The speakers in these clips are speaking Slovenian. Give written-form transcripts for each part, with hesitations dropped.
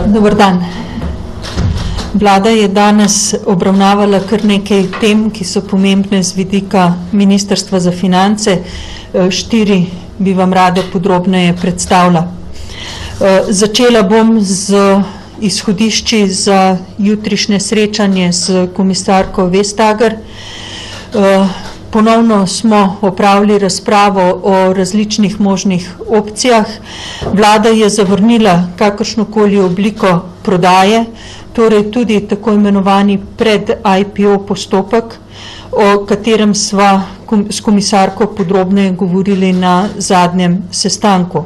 Dober dan. Vlada je danes obravnavala kar nekaj tem, ki so pomembne z vidika Ministrstva za finance. 4 bi vam rada podrobneje predstavila. Začela bom z izhodišči za jutrišnje srečanje s komisarko Vestager. Ponovno smo opravili razpravo o različnih možnih opcijah. Vlada je zavrnila kakršnokoli obliko prodaje, torej tudi tako imenovani pred IPO postopek, o katerem sva s komisarko podrobneje govorili na zadnjem sestanku.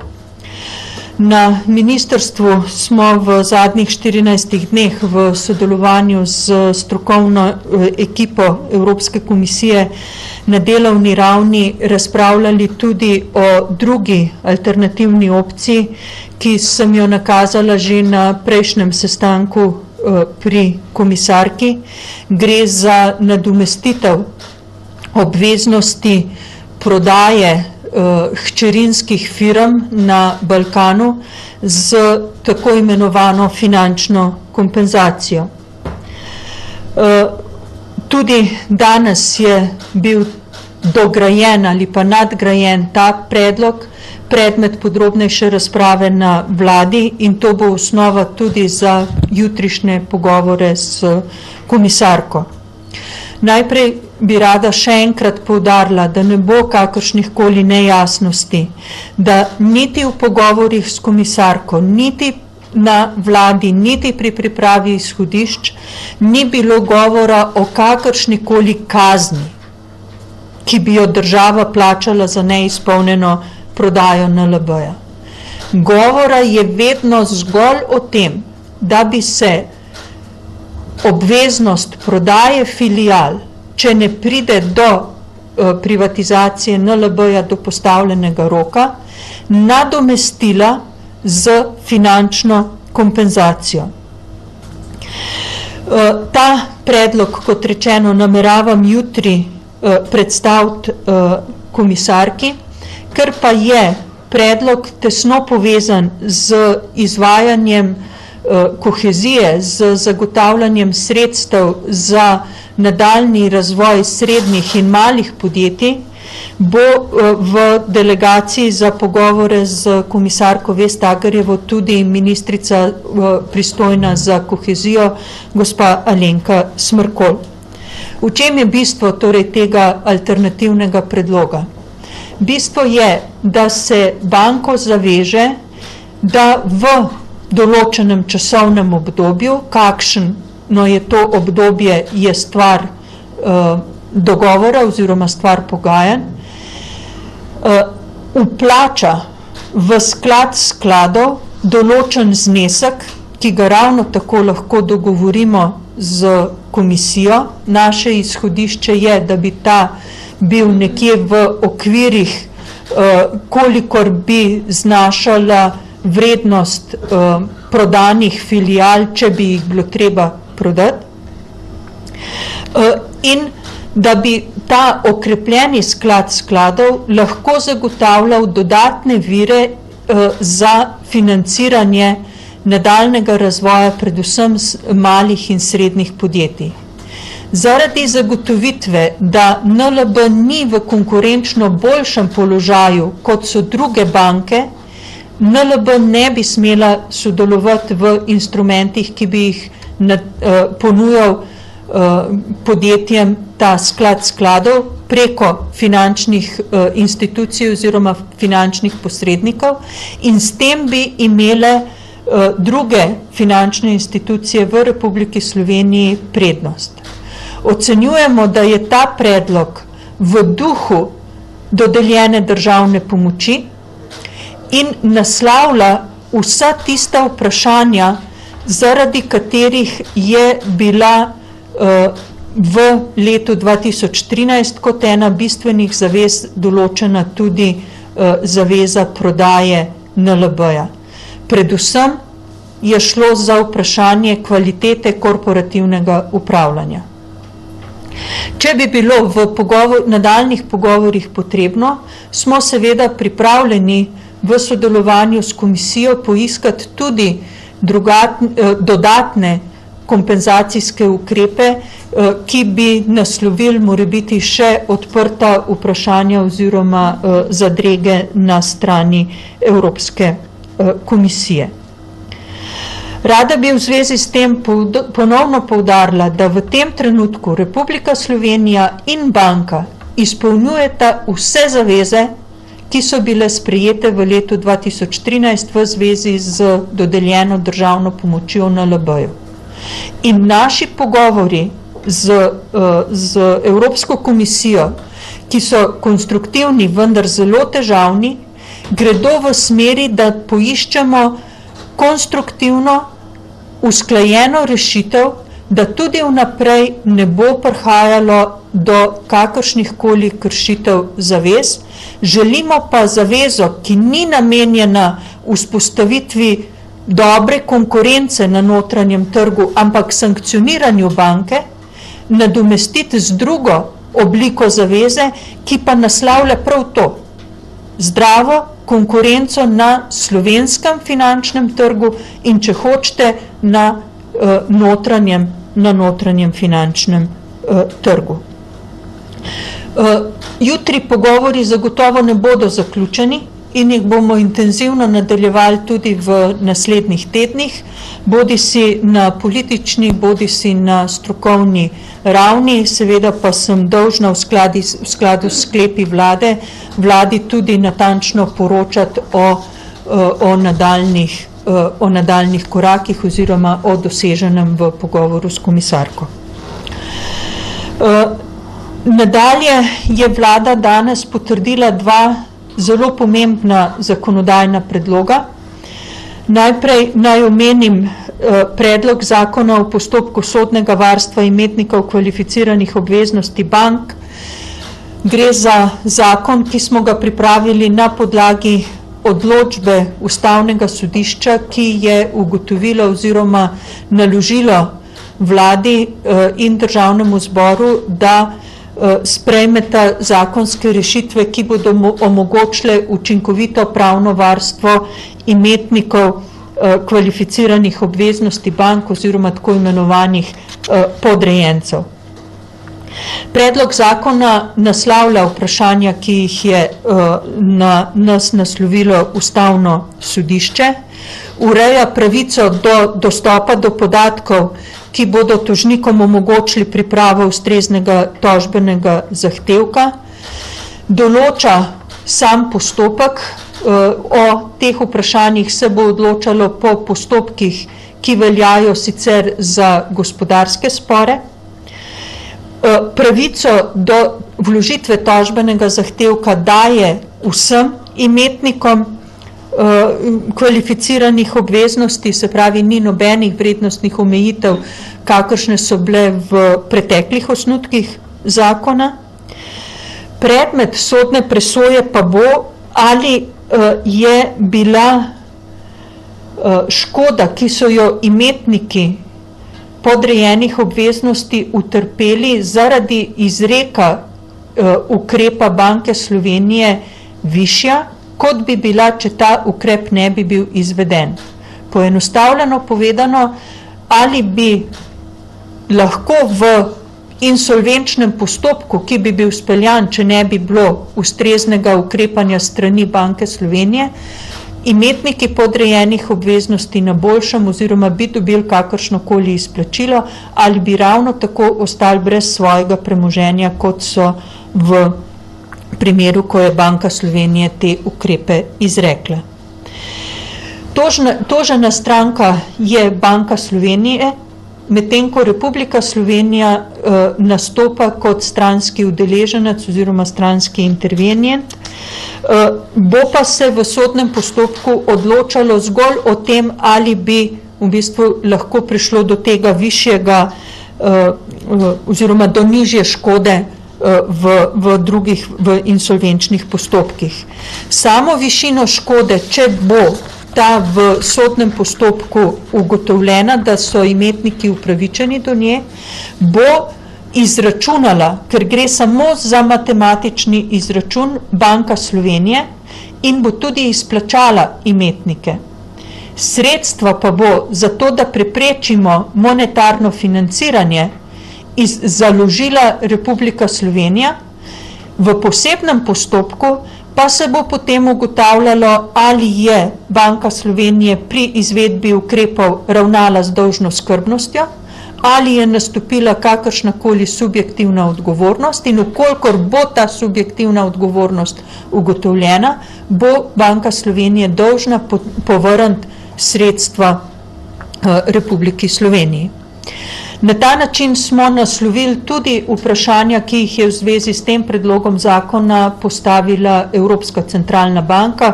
Na ministrstvu smo v zadnjih 14 dneh v sodelovanju z strokovno ekipo Evropske komisije na delovni ravni razpravljali tudi o drugi alternativni opciji, ki sem jo nakazala že na prejšnjem sestanku pri komisarki. Gre za nadomestitev obveznosti prodaje hčerinskih firm na Balkanu z tako imenovano finančno kompenzacijo. Tudi danes je bil dograjen ali pa nadgrajen ta predlog, predmet podrobnejše razprave na vladi, in to bo osnova tudi za jutrišnje pogovore s komisarko. Najprej bi rada še enkrat poudarila, da ne bo kakršnihkoli nejasnosti, da niti v pogovorih s komisarko, niti na vladi, niti pri pripravi izhodišč ni bilo govora o kakršnikoli kazni, ki bi jo država plačala za neizpolnjeno prodajo NLB-ja. Govora je vedno zgolj o tem, da bi se obveznost prodaje filial, če ne pride do privatizacije NLB-ja do postavljenega roka, nadomestila z finančno kompenzacijo. Ta predlog, kot rečeno, nameravam jutri predstaviti komisarki, ker pa je predlog tesno povezan z izvajanjem kohezije, z zagotavljanjem sredstev za nadaljnji razvoj srednjih in malih podjetij, bo v delegaciji za pogovore z komisarko Vestagerjevo tudi ministrica pristojna za kohezijo, gospa Alenka Smrkolj. V čem je bistvo torej tega alternativnega predloga? Bistvo je, da se banko zaveže, da v določenem časovnem obdobju, kakšno je to obdobje, je stvar dogovora oziroma stvar pogajanj, vplača v sklad skladov določen znesek, ki ga ravno tako lahko dogovorimo z komisijo. Naše izhodišče je, da bi ta bil nekje v okvirih, kolikor bi znašala vrednost prodanih filial, če bi jih bilo treba prodati. In da bi ta okrepljeni sklad skladov lahko zagotavljal dodatne vire za financiranje nadaljnega razvoja predvsem malih in srednjih podjetij. Zaradi zagotovitve, da NLB ni v konkurenčno boljšem položaju, kot so druge banke, NLB ne bi smela sodelovati v instrumentih, ki bi jih ponujal podjetjem ta sklad skladov preko finančnih institucij oziroma finančnih posrednikov, in s tem bi imele druge finančne institucije v Republiki Sloveniji prednost. Ocenjujemo, da je ta predlog v duhu dodeljene državne pomoči in naslavlja vsa tista vprašanja, zaradi katerih je bila v letu 2013 kot ena bistvenih zavez določena tudi zaveza prodaje NLB-ja. Predvsem je šlo za vprašanje kvalitete korporativnega upravljanja. Če bi bilo v nadaljnih pogovorih potrebno, smo seveda pripravljeni v sodelovanju s komisijo poiskati tudi dodatne kompenzacijske ukrepe, ki bi naslovili morebiti še odprta vprašanja oziroma zadrege na strani Evropske komisije. Rada bi v zvezi s tem ponovno poudarila, da v tem trenutku Republika Slovenija in banka izpolnjujeta vse zaveze, ki so bile sprejete v letu 2013 v zvezi z dodeljeno državno pomočjo NLB-ju. In naši pogovori z Evropsko komisijo, ki so konstruktivni, vendar zelo težavni, gredo v smeri, da poiščemo konstruktivno, usklajeno rešitev, da tudi vnaprej ne bo prihajalo do kakršnihkoli kršitev zavez. Želimo pa zavezo, ki ni namenjena vzpostavitvi dobre konkurence na notranjem trgu, ampak sankcioniranju banke, nadomestiti z drugo obliko zaveze, ki pa naslavlja prav to. Zdravo konkurenco na slovenskem finančnem trgu in, če hočete, na notranjem finančnem trgu. Jutri pogovori zagotovo ne bodo zaključeni in jih bomo intenzivno nadaljevali tudi v naslednjih tednih, bodisi na politični, bodisi na strokovni ravni, seveda pa sem dolžna v skladu s sklepi vladi tudi natančno poročati o nadaljnih korakih oziroma o doseženem v pogovoru s komisarko. Nadalje je vlada danes potrdila dva zelo pomembna zakonodajna predloga. Najprej naj omenim predlog zakona o postopku sodnega varstva imetnikov kvalificiranih obveznosti bank. Gre za zakon, ki smo ga pripravili na podlagi odločbe Ustavnega sodišča, ki je ugotovilo oziroma naložilo vladi in državnemu zboru, da sprejmeta zakonske rešitve, ki bodo omogočile učinkovito pravno varstvo imetnikov kvalificiranih obveznosti bank oziroma tako imenovanih podrejencev. Predlog zakona naslavlja vprašanja, ki jih je na nas naslovilo Ustavno sodišče, ureja pravico do dostopa do podatkov, ki bodo tožnikom omogočili pripravo ustreznega tožbenega zahtevka, določa sam postopek, o teh vprašanjih se bo odločalo po postopkih, ki veljajo sicer za gospodarske spore, pravico do vložitve tožbenega zahtevka daje vsem imetnikom kvalificiranih obveznosti, se pravi, ni nobenih vrednostnih omejitev, kakršne so bile v preteklih osnutkih zakona. Predmet sodne presoje pa bo, ali je bila škoda, ki so jo imetniki podrejenih obveznosti utrpeli zaradi izreka ukrepa Banke Slovenije višja, kot bi bila, če ta ukrep ne bi bil izveden. Poenostavljeno povedano, ali bi lahko v insolvenčnem postopku, ki bi bil speljan, če ne bi bilo ustreznega ukrepanja strani Banke Slovenije, imetniki podrejenih obveznosti na boljšem oziroma bi dobili kakršnokoli izplačilo, ali bi ravno tako ostali brez svojega premoženja, kot so v primeru, ko je Banka Slovenije te ukrepe izrekla. Tožena stranka je Banka Slovenije, medtem ko Republika Slovenija nastopa kot stranski udeleženec oziroma stranski intervenient, bo pa se v sodnem postopku odločalo zgolj o tem, ali bi v bistvu lahko prišlo do tega višjega oziroma do nižje škode v insolvenčnih postopkih. Samo višino škode, če bo ta v sodnem postopku ugotovljena, da so imetniki upravičeni do nje, bo izračunala, ker gre samo za matematični izračun, Banka Slovenije in bo tudi izplačala imetnike. Sredstva pa bo zato, da preprečimo monetarno financiranje, založila Republika Slovenija, v posebnem postopku pa se bo potem ugotavljalo, ali je Banka Slovenije pri izvedbi ukrepov ravnala z dolžno skrbnostjo, ali je nastopila kakršnakoli subjektivna odgovornost in vkolikor bo ta subjektivna odgovornost ugotovljena, bo Banka Slovenije dolžna povrniti sredstva Republiki Sloveniji. Na ta način smo naslovili tudi vprašanja, ki jih je v zvezi s tem predlogom zakona postavila Evropska centralna banka.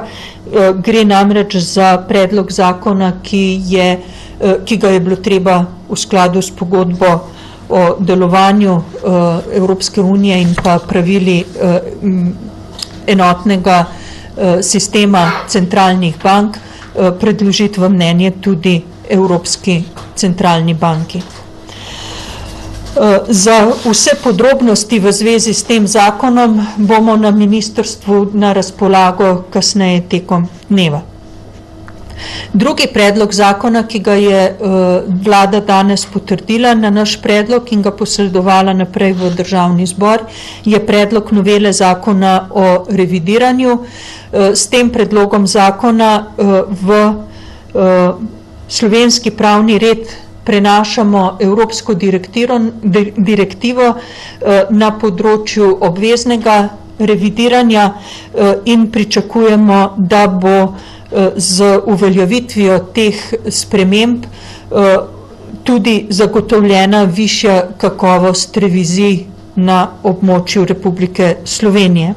Gre namreč za predlog zakona, ki ga je bilo treba v skladu s pogodbo o delovanju Evropske unije in pa pravili enotnega sistema centralnih bank predložiti v mnenje tudi Evropski centralni banki. Za vse podrobnosti v zvezi s tem zakonom bomo na ministrstvu na razpolago kasneje tekom dneva. Drugi predlog zakona, ki ga je vlada danes potrdila na naš predlog in ga posredovala naprej v Državni zbor, je predlog novele zakona o revidiranju. S tem predlogom zakona v slovenski pravni red prenašamo Evropsko direktivo na področju obveznega revidiranja in pričakujemo, da bo z uveljavitvijo teh sprememb tudi zagotovljena višja kakovost revizij na območju Republike Slovenije.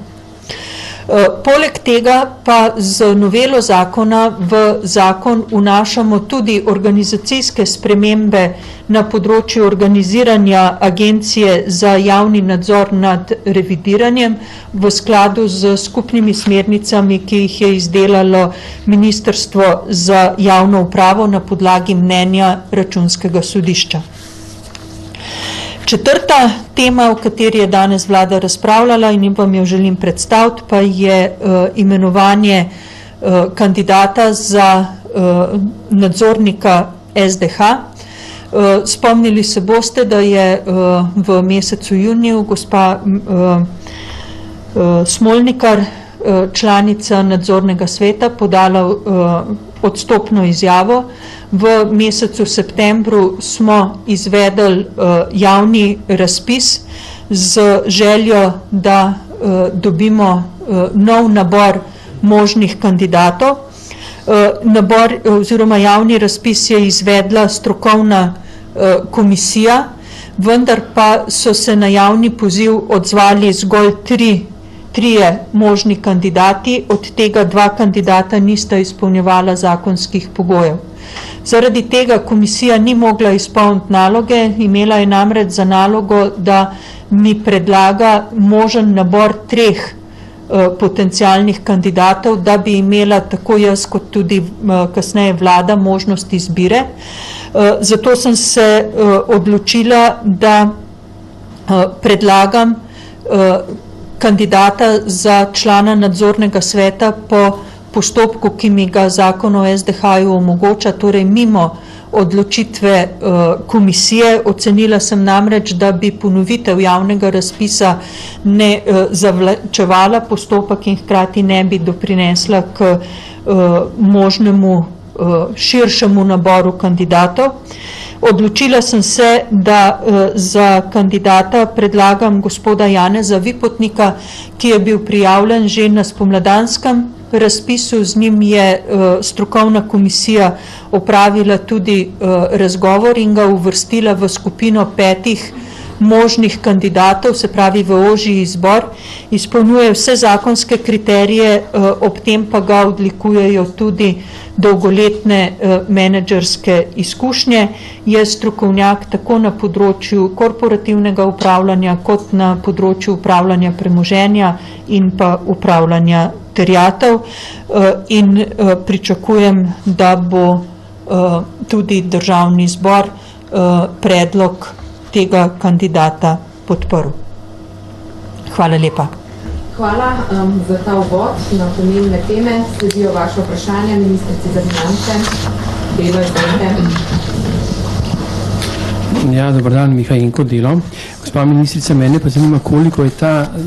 Poleg tega pa z novelo zakona v zakon vnašamo tudi organizacijske spremembe na področju organiziranja Agencije za javni nadzor nad revidiranjem v skladu z skupnimi smernicami, ki jih je izdelalo Ministrstvo za javno upravo na podlagi mnenja Računskega sodišča. Četrta tema, o kateri je danes vlada razpravljala in vam jo želim predstaviti, pa je imenovanje kandidata za nadzornika SDH. Spomnili se boste, da je v mesecu juniju gospa Smolnikar, članica nadzornega sveta, podala odstopno izjavo. V mesecu septembru smo izvedli javni razpis z željo, da dobimo nov nabor možnih kandidatov. Nabor oziroma javni razpis je izvedla strokovna komisija, vendar pa so se na javni poziv odzvali zgolj trije možni kandidati, od tega 2 kandidata nista izpolnjevala zakonskih pogojev. Zaradi tega komisija ni mogla izpolniti naloge, imela je namreč za nalogo, da mi predlaga možen nabor 3 potencialnih kandidatov, da bi imela tako jaz kot tudi kasneje vlada možnost izbire. Zato sem se odločila, da predlagam kandidata za člana nadzornega sveta po postopku, ki mi ga zakon o SDH-ju omogoča, torej mimo odločitve komisije. Ocenila sem namreč, da bi ponovitev javnega razpisa ne zavlačevala postopek in hkrati ne bi doprinesla k možnemu širšemu naboru kandidatov. Odločila sem se, da za kandidata predlagam gospoda Janeza Vipotnika, ki je bil prijavljen že na spomladanskem razpisu. Z njim je strokovna komisija opravila tudi razgovor in ga uvrstila v skupino 5 možnih kandidatov, se pravi v ožji izbor. Izpolnjuje vse zakonske kriterije, ob tem pa ga odlikujejo tudi dolgoletne menedžerske izkušnje. Je strokovnjak tako na področju korporativnega upravljanja kot na področju upravljanja premoženja in pa upravljanja terjatev in pričakujem, da bo tudi Državni zbor predlog tega kandidata podprl. Hvala lepa. Hvala za ta uvod na pomembne teme. Sledijo vaše vprašanja, ministrici za finance. Delo, izvolite. Ja, dober dan, Miha Jenko, Delo. Gospa ministrica, mene pa zanima, koliko je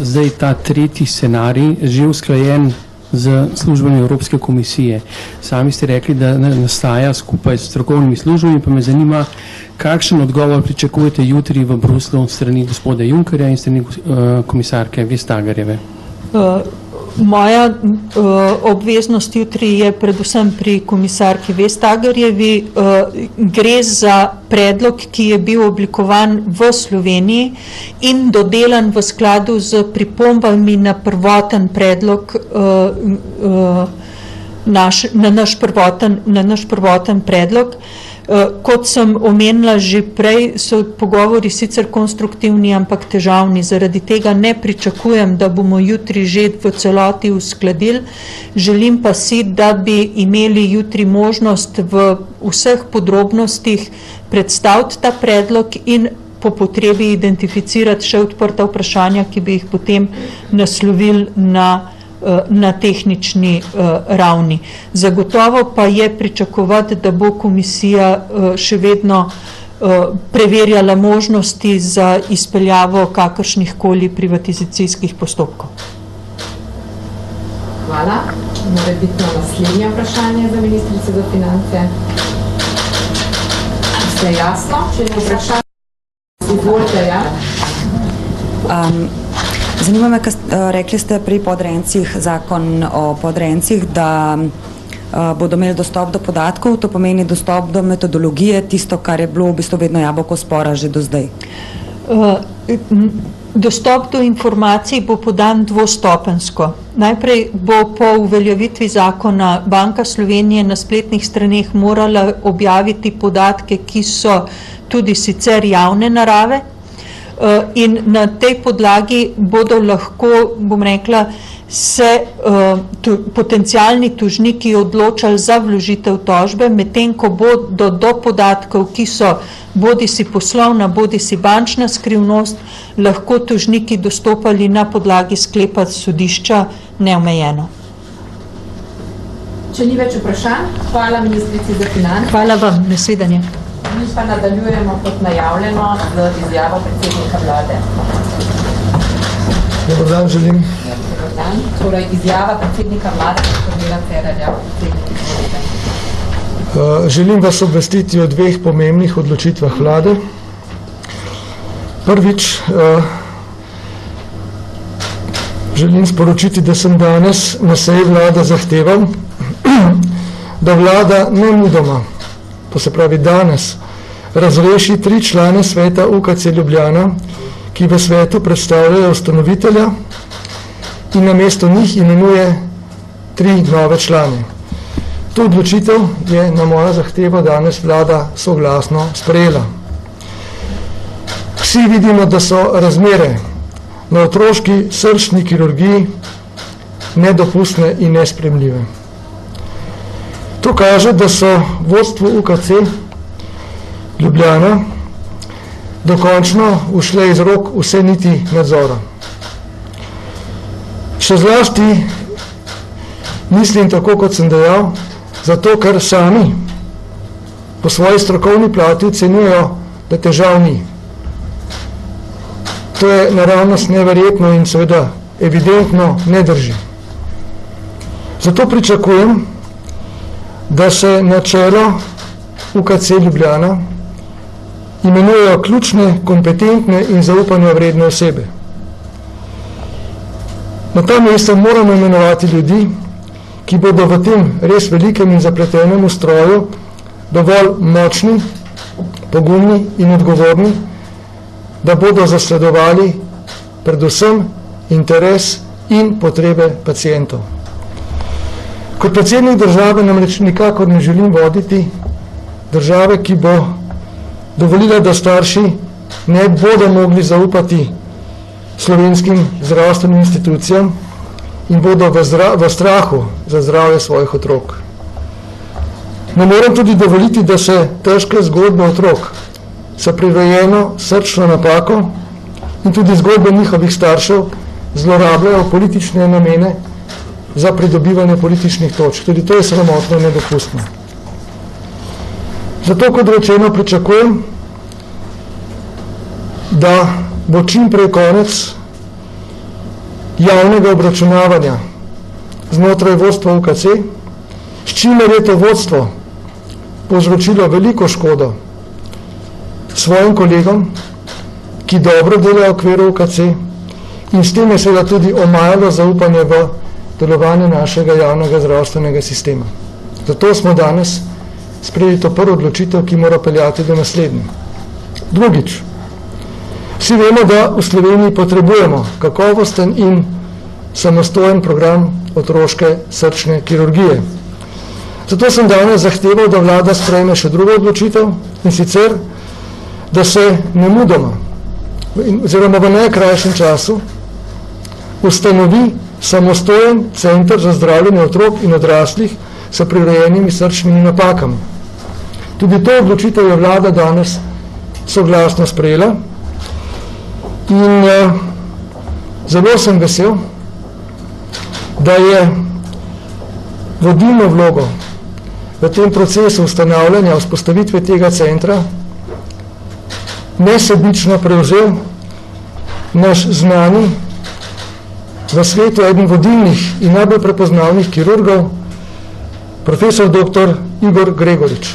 zdaj ta tretji scenarij že usklajen z službami Evropske komisije. Sami ste rekli, da nastaja skupaj s strokovnimi službami, pa me zanima, kakšen odgovor pričakujete jutri v Bruslu strani gospoda Junckerja in strani komisarke Vestagerjeve? Moja obveznost jutri je predvsem pri komisarki Vestagerjevi. Gre za predlog, ki je bil oblikovan v Sloveniji in dodelan v skladu z pripombami na prvoten predlog, na naš prvoten predlog. Kot sem omenila že prej, so pogovori sicer konstruktivni, ampak težavni. Zaradi tega ne pričakujem, da bomo jutri že v celoti uskladili. Želim pa si, da bi imeli jutri možnost v vseh podrobnostih predstaviti ta predlog in po potrebi identificirati še odprta vprašanja, ki bi jih potem naslovili na tehnični ravni. Zagotovo pa je pričakovati, da bo komisija še vedno preverjala možnosti za izpeljavo kakršnihkoli privatizacijskih postopkov. Hvala. Morebitno naslednje vprašanje za ministrico za finance. Vse jasno? Če ne vprašanje, izvolite, ja. Zanima me, rekli ste pri podrejencih, zakon o podrejencih, da bodo imeli dostop do podatkov, to pomeni dostop do metodologije, tisto, kar je bilo v bistvu vedno jabolko spora že do zdaj. Dostop do informacij bo podan dvostopensko. Najprej bo po uveljavitvi zakona Banka Slovenije na spletnih straneh morala objaviti podatke, ki so tudi sicer javne narave, in na tej podlagi bodo lahko, bom rekla, se potencialni tožniki odločali za vložitev tožbe, medtem ko bodo do podatkov, ki so bodi si poslovna, bodi si bančna skrivnost, lahko tožniki dostopali na podlagi sklepa sodišča neomejeno. Če ni več vprašanj, hvala ministrici za finance. Hvala vam, nasvidenje. Mi pa nadaljujemo kot najavljeno z izjavo predsednika vlade. Dobar dan, želim. Dobar dan. Torej, izjava predsednika vlade, gospodina Cerarja. Želim vas obvestiti o dveh pomembnih odločitvah vlade. Prvič, želim sporočiti, da sem danes na seji vlade zahteval, da vlada nemudoma, to se pravi danes, razreši 3 člane sveta UKC Ljubljana, ki v svetu predstavljajo ustanovitelja in namesto njih imenuje 3 nove člane. To odločitev je na mojo zahtevo danes vlada soglasno sprejela. Vsi vidimo, da so razmere na otroški srčni kirurgiji nedopustne in nesprejemljive. To kaže, da so vodstvo UKC Ljubljana dokončno ušle iz rok vse niti nadzora. Še zlasti mislim tako, kot sem dejal, zato ker sami po svoji strokovni plati ocenjujejo, da težav ni. To je naravnost neverjetno in seveda evidentno ne drži. Zato pričakujem, da se na čelo UKC Ljubljana imenujejo ključne, kompetentne in zaupanja vredne osebe. Na ta mesta moramo imenovati ljudi, ki bodo v tem res velikem in zapletenem ustroju dovolj močni, pogumni in odgovorni, da bodo zasledovali predvsem interes in potrebe pacientov. Kot predsednik države namreč nikakor ne želim voditi države, ki bo dovolila, da starši ne bodo mogli zaupati slovenskim zdravstvenim institucijam in bodo v strahu za zdravje svojih otrok. Ne morem tudi dovoliti, da se težke zgodbe otrok s prirojeno srčno napako in tudi zgodbe njihovih staršev zlorabljajo politične namene za pridobivanje političnih točk. Tudi to je sramotno in nedopustno. Zato, kot rečeno, pričakujem, da bo čim prej konec javnega obračunavanja znotraj vodstva UKC, s čimer je to vodstvo povzročilo veliko škodo svojim kolegom, ki dobro delajo v okviru UKC, in s tem je seveda tudi omajalo zaupanje v delovanje našega javnega zdravstvenega sistema. Zato smo danes sprejeli to prvo odločitev, ki mora peljati do naslednje. Drugič, vsi vemo, da v Sloveniji potrebujemo kakovosten in samostojen program otroške srčne kirurgije. Zato sem danes zahteval, da vlada sprejme še drugo odločitev, in sicer, da se nemudoma, oziroma v najkrajšem času, ustanovi samostojen center za zdravljenje otrok in odraslih s prirojenimi srčnimi napakami. Tudi to odločitev je vlada danes soglasno sprejela in zelo sem vesel, da je vodilno vlogo v tem procesu ustanavljanja, vzpostavitve tega centra nesebično prevzel naš znani, v svetu eden vodilnih in najbolj prepoznavnih kirurgov, profesor dr. Igor Gregorič.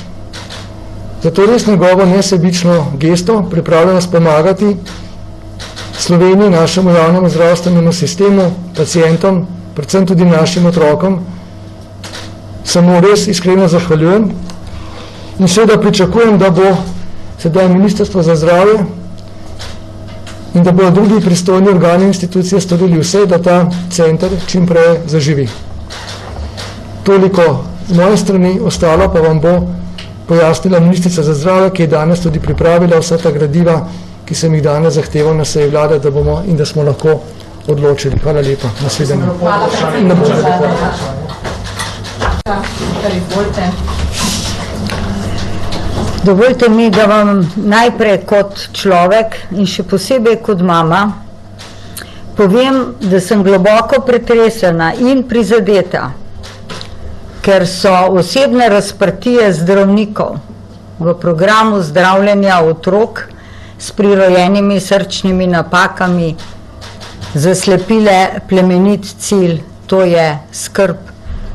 Zato res njegovo nesebično gesto, pripravljenost pomagati Sloveniji, našemu javnemu zdravstvenemu sistemu, pacientom, predvsem tudi našim otrokom, samo res iskreno zahvaljujem in seveda pričakujem, da bo sedaj Ministrstvo za zdravje in da bodo drugi pristojni organi in institucije storili vse, da ta center čim prej zaživi. Toliko z moje strani, ostalo pa vam bo pojasnila ministrica za zdravje, ki je danes tudi pripravila vsa ta gradiva, ki sem jih danes zahteval na seji vlade, da bomo in da smo lahko odločili. Hvala lepa. Nasvidenje. Dovolite mi, da vam najprej kot človek in še posebej kot mama povem, da sem globoko pretresena in prizadeta, ker so osebne razprtije zdravnikov v programu zdravljenja otrok s prirojenimi srčnimi napakami zaslepile plemenit cilj, to je skrb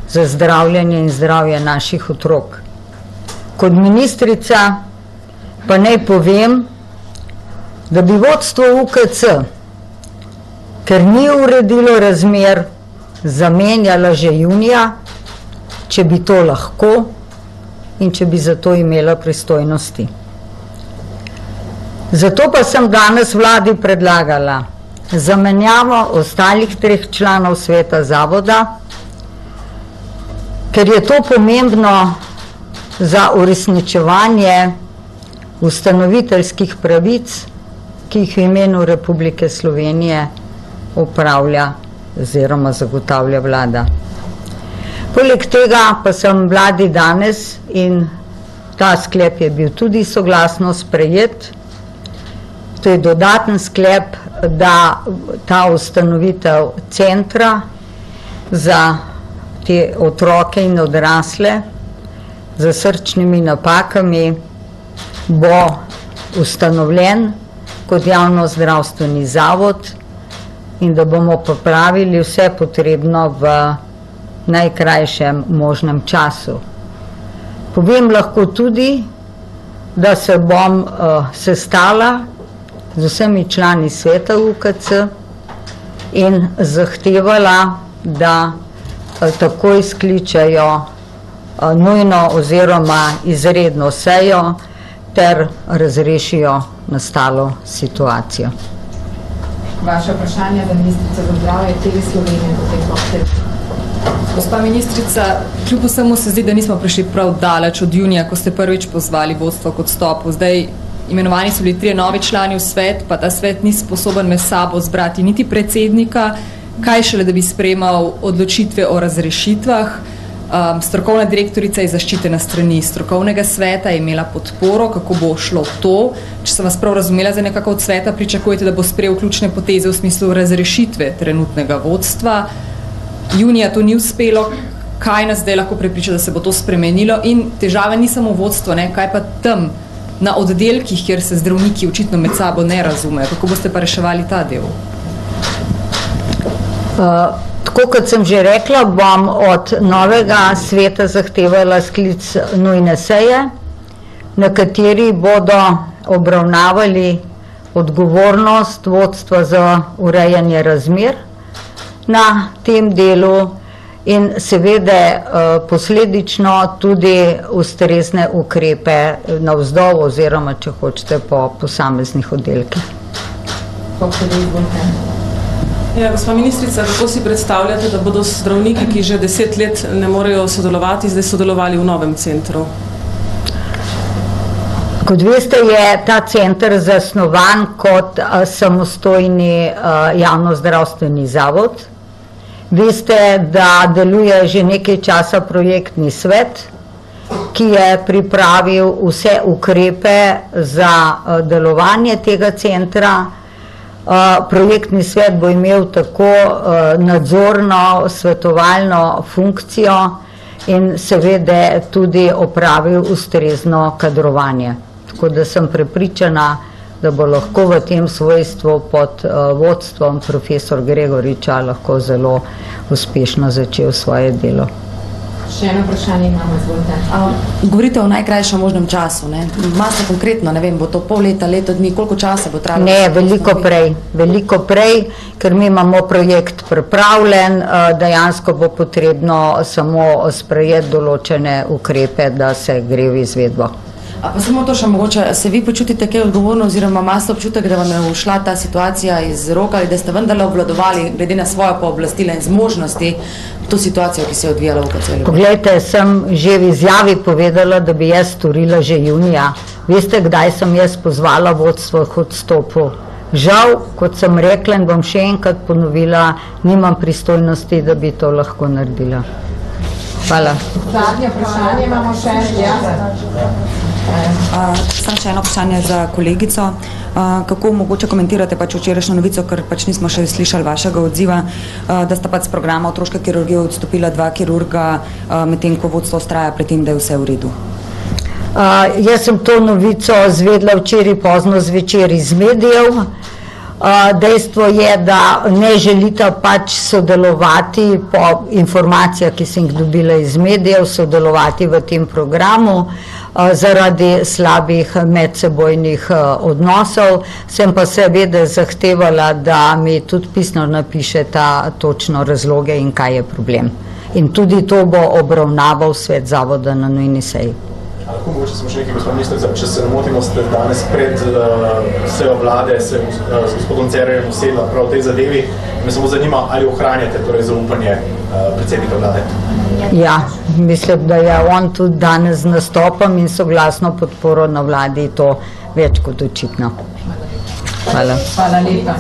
za zdravljenje in zdravje naših otrok. Kot ministrica pa naj povem, da bi vodstvo UKC, ker ni uredilo razmer, zamenjala že junija, če bi to lahko in če bi za to imela pristojnosti. Zato pa sem danes vladi predlagala zamenjavo ostalih 3 članov sveta zavoda, ker je to pomembno za uresničevanje ustanoviteljskih pravic, ki jih v imenu Republike Slovenije upravlja oziroma zagotavlja vlada. Poleg tega pa sem vladi danes, in ta sklep je bil tudi soglasno sprejet, to je dodaten sklep, da ta ustanovitev centra za te otroke in odrasle z srčnimi napakami bo ustanovljen kot javno zdravstveni zavod in da bomo popravili vse potrebno v najkrajšem možnem času. Povem lahko tudi, da se bom sestala z vsemi člani sveta UKC in zahtevala, da takoj skličajo nujno oziroma izredno sejo ter razrešijo nastalo situacijo. Vaše vprašanje za ministrico za zdravje TV Slovenije potem povsem. Gospa ministrica, kljub vsemu se zdi, da nismo prišli prav daleč od junija, ko ste prvič pozvali vodstvo k odstopu. Zdaj imenovani so bili 3 novi člani v svet, pa ta svet ni sposoben med sabo zbrati niti predsednika, kaj šele, da bi sprejemal odločitve o razrešitvah. Strokovna direktorica je zaščitena strani strokovnega sveta, je imela podporo, kako bo šlo to. Če sem vas prav razumela, zdaj nekako od sveta pričakujete, da bo sprejel ključne poteze v smislu razrešitve trenutnega vodstva. Junija to ni uspelo. Kaj nas zdaj lahko prepriča, da se bo to spremenilo? In težava ni samo vodstvo, ne? Kaj pa tam na oddelkih, kjer se zdravniki očitno med sabo ne razumejo? Kako boste pa reševali ta del? Tako kot sem že rekla, bom od novega sveta zahtevala sklic nujne seje, na kateri bodo obravnavali odgovornost vodstva za urejanje razmer na tem delu in seveda posledično tudi ustrezne ukrepe navzdol oziroma, če hočete, po posameznih oddelkih. Ja, gospa ministrica, kako si predstavljate, da bodo zdravniki, ki že 10 let ne morejo sodelovati, zdaj sodelovali v novem centru? Kot veste, je ta center zasnovan kot samostojni javnozdravstveni zavod. Veste, da deluje že nekaj časa projektni svet, ki je pripravil vse ukrepe za delovanje tega centra. Projektni svet bo imel tako nadzorno, svetovalno funkcijo in seveda tudi opravil ustrezno kadrovanje. Tako da sem prepričana, da bo lahko v tem svojstvu pod vodstvom profesor Gregoriča lahko zelo uspešno začel svoje delo. Še eno vprašanje imamo, izvolite. Govorite o najkrajšem možnem času, ne? Masa konkretno, ne vem, bo to pol leta, leto dni, koliko časa bo trajalo? Ne, veliko prej, ker mi imamo projekt pripravljen, dejansko bo potrebno samo sprejeti določene ukrepe, da se gre v izvedbo. Pa samo to še mogoče, se vi počutite kaj odgovorno oziroma imate občutek, da vam je ušla ta situacija iz roka ali da ste vendarle obvladovali glede na svoje pooblastila in zmožnosti to situacijo, ki se je odvijala v UKC? Poglejte, sem že v izjavi povedala, da bi jaz storila že junija. Veste, kdaj sem jaz pozvala vodstvo k odstopu? Žal, kot sem rekla in bom še enkrat ponovila, nimam pristojnosti, da bi to lahko naredila. Hvala. Zadnje vprašanje imamo še. Samo še eno vprašanje za kolegico. Kako mogoče komentirate pač včerajšnjo novico, ker pač nismo še slišali vašega odziva, da sta pač z programa otroške kirurgije odstopila 2 kirurga, medtem ko vodstvo vztraja pri tem, da je vse v redu? Jaz sem to novico izvedela včeraj pozno zvečer iz medijev. Dejstvo je, da ne želita pač sodelovati po informacijah, ki sem jih dobila iz medijev, sodelovati v tem programu zaradi slabih medsebojnih odnosov. Sem pa seveda zahtevala, da mi tudi pisno napišeta točno razloge in kaj je problem. In tudi to bo obravnaval svet zavoda na nujni seji. Lahko mogoče smo še nekaj, gospod ministrica, če se ne motimo, ste danes pred sejo vlade se z gospodom Cerarjem usedla prav v tej zadevi. Me samo zanima, ali ohranjate torej zaupanje predsednika vlade? Ja, mislim, da je on tudi danes z nastopom in soglasno podporo na vladi to več kot očitno. Hvala. Hvala lepa.